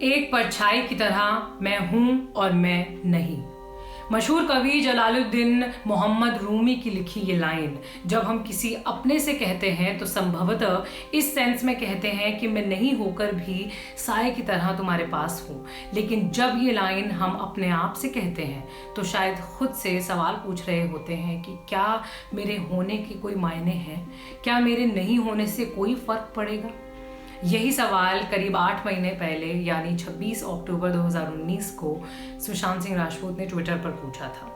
एक परछाई की तरह मैं हूं और मैं नहीं। मशहूर कवि जलालुद्दीन मोहम्मद रूमी की लिखी ये लाइन जब हम किसी अपने से कहते हैं तो संभवतः इस सेंस में कहते हैं कि मैं नहीं होकर भी साए की तरह तुम्हारे पास हूँ। लेकिन जब ये लाइन हम अपने आप से कहते हैं तो शायद खुद से सवाल पूछ रहे होते हैं कि क्या मेरे होने के कोई मायने हैं, क्या मेरे नहीं होने से कोई फर्क पड़ेगा। यही सवाल करीब 8 महीने पहले यानी 26 अक्टूबर 2019 को सुशांत सिंह राजपूत ने ट्विटर पर पूछा था।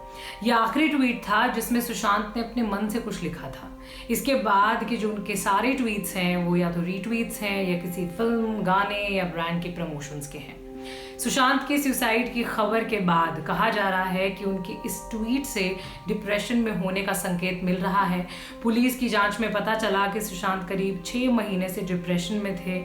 यह आखिरी ट्वीट था जिसमें सुशांत ने अपने मन से कुछ लिखा था। इसके बाद के जो उनके सारे ट्वीट्स हैं वो या तो रीट्वीट्स हैं या किसी फिल्म, गाने या ब्रांड के प्रमोशंस के हैं। सुशांत के सुसाइड की खबर के बाद कहा जा रहा है कि उनके इस ट्वीट से डिप्रेशन में होने का संकेत मिल रहा है। पुलिस की जांच में पता चला कि सुशांत करीब 6 महीने से डिप्रेशन में थे।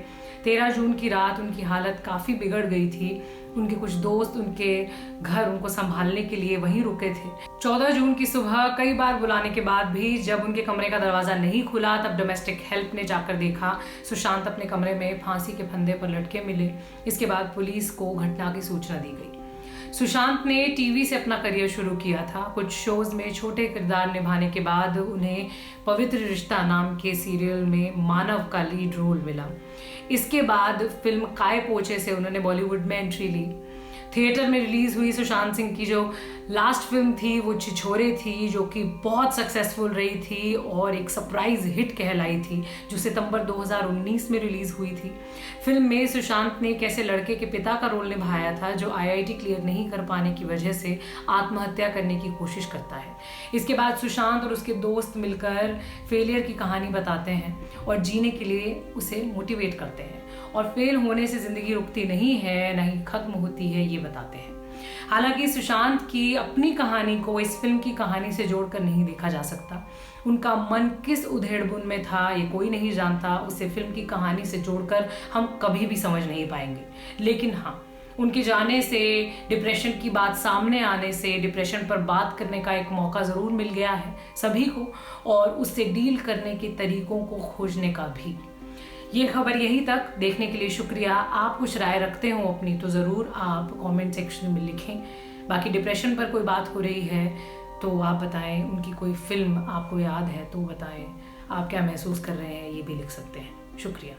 13 जून की रात उनकी हालत काफ़ी बिगड़ गई थी। उनके कुछ दोस्त उनके घर उनको संभालने के लिए वहीं रुके थे। 14 जून की सुबह कई बार बुलाने के बाद भी जब उनके कमरे का दरवाज़ा नहीं खुला तब डोमेस्टिक हेल्प ने जाकर देखा सुशांत अपने कमरे में फांसी के फंदे पर लटके मिले। इसके बाद पुलिस को घटना की सूचना दी गई। सुशांत ने टीवी से अपना करियर शुरू किया था। कुछ शोज में छोटे किरदार निभाने के बाद उन्हें पवित्र रिश्ता नाम के सीरियल में मानव का लीड रोल मिला। इसके बाद फिल्म काय पोचे से उन्होंने बॉलीवुड में एंट्री ली। थिएटर में रिलीज हुई सुशांत सिंह की जो लास्ट फिल्म थी वो छिछोरे थी, जो कि बहुत सक्सेसफुल रही थी और एक सरप्राइज हिट कहलाई थी, जो सितंबर 2019 में रिलीज हुई थी। फिल्म में सुशांत ने एक ऐसे लड़के के पिता का रोल निभाया था जो IIT क्लियर नहीं कर पाने की वजह से आत्महत्या करने की कोशिश करता है। इसके बाद सुशांत और उसके दोस्त मिलकर फेलियर की कहानी बताते हैं और जीने के लिए उसे मोटिवेट करते हैं और फेल होने से जिंदगी रुकती नहीं है, ना ही खत्म होती है, ये बताते हैं। हालांकि सुशांत की अपनी कहानी को इस फिल्म की कहानी से जोड़कर नहीं देखा जा सकता। उनका मन किस उधेड़बुन में था ये कोई नहीं जानता। उसे फिल्म की कहानी से जोड़कर हम कभी भी समझ नहीं पाएंगे। लेकिन हाँ, उनके जाने से, डिप्रेशन की बात सामने आने से डिप्रेशन पर बात करने का एक मौका ज़रूर मिल गया है सभी को, और उससे डील करने के तरीकों को खोजने का भी। ये खबर यहीं तक देखने के लिए शुक्रिया। आप कुछ राय रखते हो अपनी तो ज़रूर आप कमेंट सेक्शन में लिखें। बाकी डिप्रेशन पर कोई बात हो रही है तो आप बताएं, उनकी कोई फिल्म आपको याद है तो बताएं, आप क्या महसूस कर रहे हैं ये भी लिख सकते हैं। शुक्रिया।